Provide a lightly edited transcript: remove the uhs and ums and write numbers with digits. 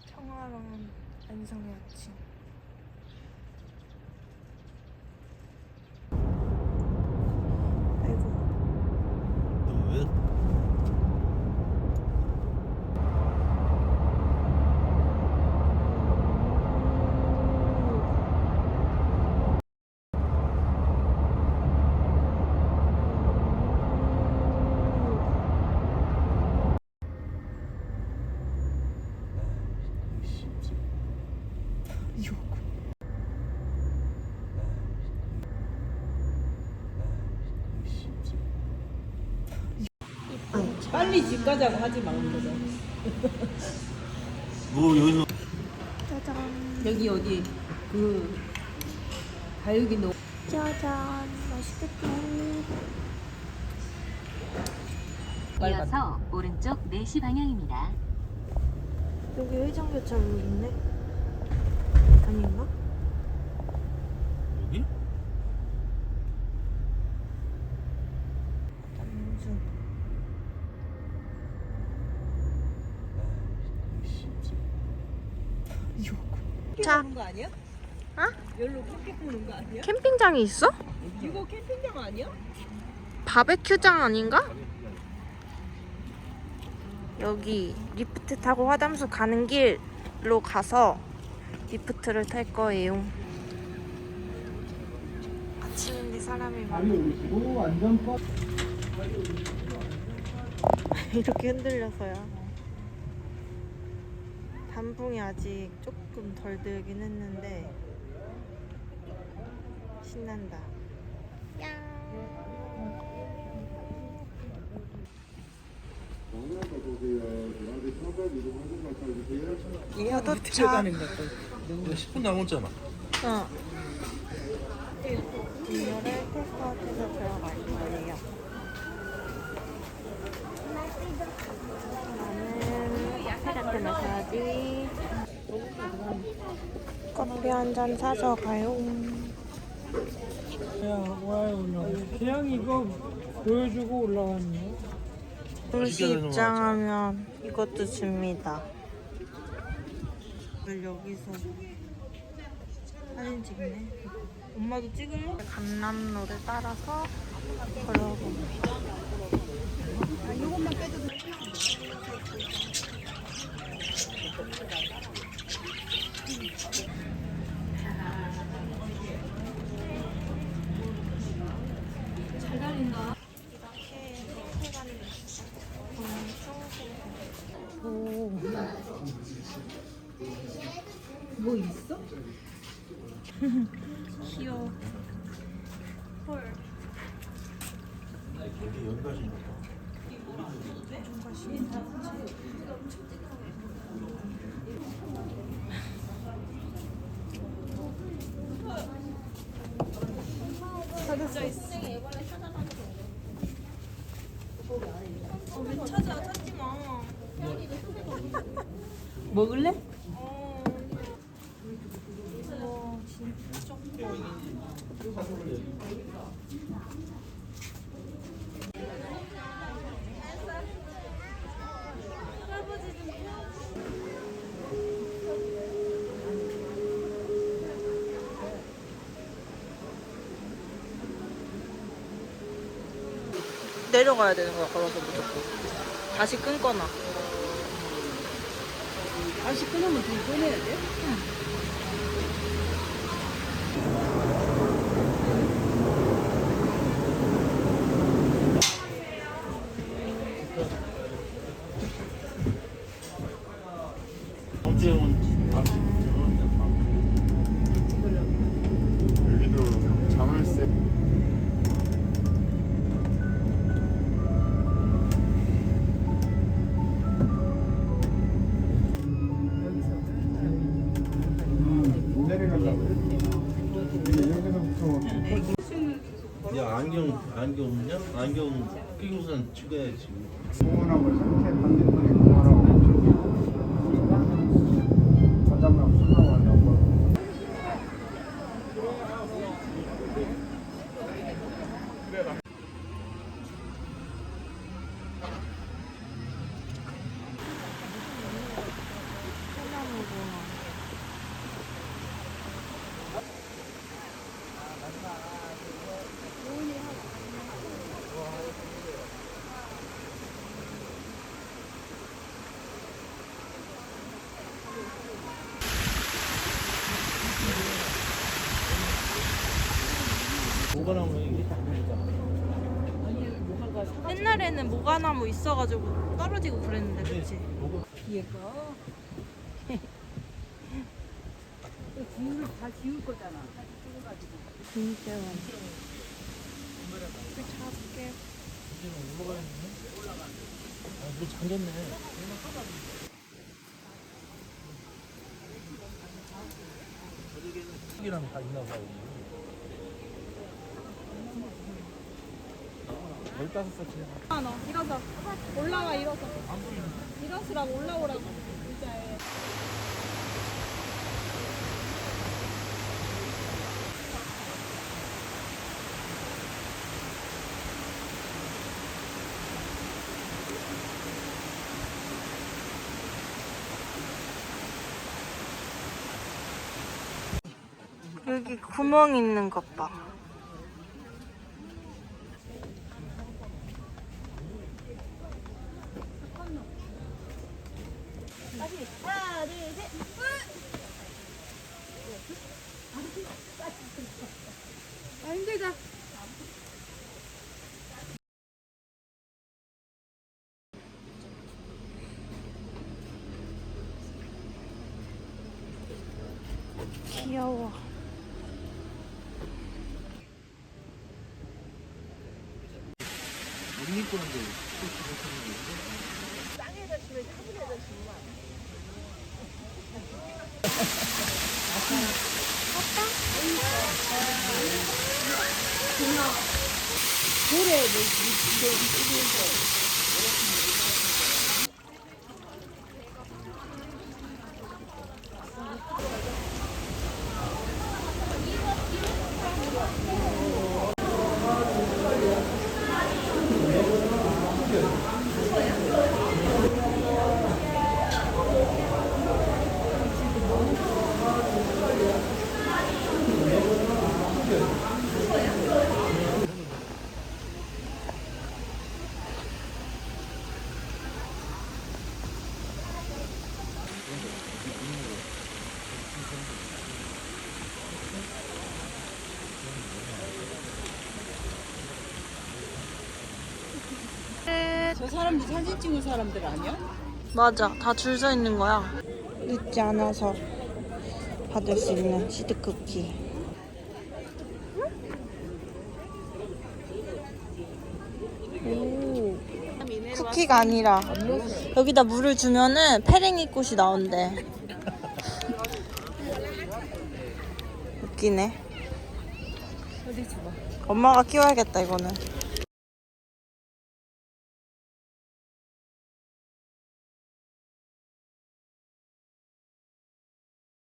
청아랑 안성의 아침. 아이고. 너 왜? 이거. 빨리 집 가자고 하지 마, 오늘은. 뭐 여기서 짜잔. 여기 어디, 다육이 노. 짜잔. 맛있겠다. 이어서 오른쪽 4시 방향입니다. 여기 회전교차로 있네. 아닌가? 여기? 남준. 이거. 자. 오는 거 아니야? 어? 여기로 캠핑 오는 거 아니야? 캠핑장이 있어? 이거 캠핑장 아니야? 바베큐장 아닌가? 여기 리프트 타고 화담수 가는 길로 가서 리프트를 탈 거예요. 아침인데 사람이 많아. 이렇게 흔들려서요. 단풍이 아직 조금 덜 들긴 했는데 신난다. 얘하고 포도차. 들어가는 것도. 10분 남았잖아. 어. 이거를 테스트해서 들어갈 거예요. 나는 카페라떼 마셔야지. 커피 한 잔 사서 가요. 야, 와요, 그냥 이거 보여주고 올라왔네. 동시 입장하면 이것도 줍니다. 이걸 여기서 사진 찍네. 엄마도 찍을래? 감남로를 따라서 걸어봅니다. 이것만 빼도 돼. 잘 달린다. 이렇게 해가는 오. 뭐 있어? 귀여워. 헐. 여기까지. 찾았어. 왜 찾지 마. 먹을래? 와, 진짜. 내려가야 되는 거야, 걸어서 무조건. 다시 끊거나. 다시 끊으면 돈 꺼내야 돼? 엄지영은 여기도 자물쇠. 안경 없냐? 안경 끼고선 찍어야지. 공원하고 상태 반대편에 공원하고 바닷가하고 수나고 하려고. 뭐가 나오면 이게 다 보이잖아. 옛날에는 모가나무 있어가지고 떨어지고 그랬는데, 그치? 얘가 굴을 다 지울 거잖아. 진짜 잡게. 아, 물 잠겼네. 저기는 다 있나 봐요. 15살 일어서 올라와 일어서 일어서라고 올라오라고 의자에. 여기 구멍 있는 것 봐. 하나, 둘, 셋. 아, 힘들다. 귀여워. 못 입고 하는데 그렇게 못하는 게 저 사람들 사진 찍은 사람들 아니야? 맞아, 다 줄 서 있는 거야. 늦지 않아서 받을 수 있는 시드 쿠키. 오, 쿠키가 아니라 여기다 물을 주면은 페랭이 꽃이 나온대. 웃기네. 엄마가 키워야겠다 이거는.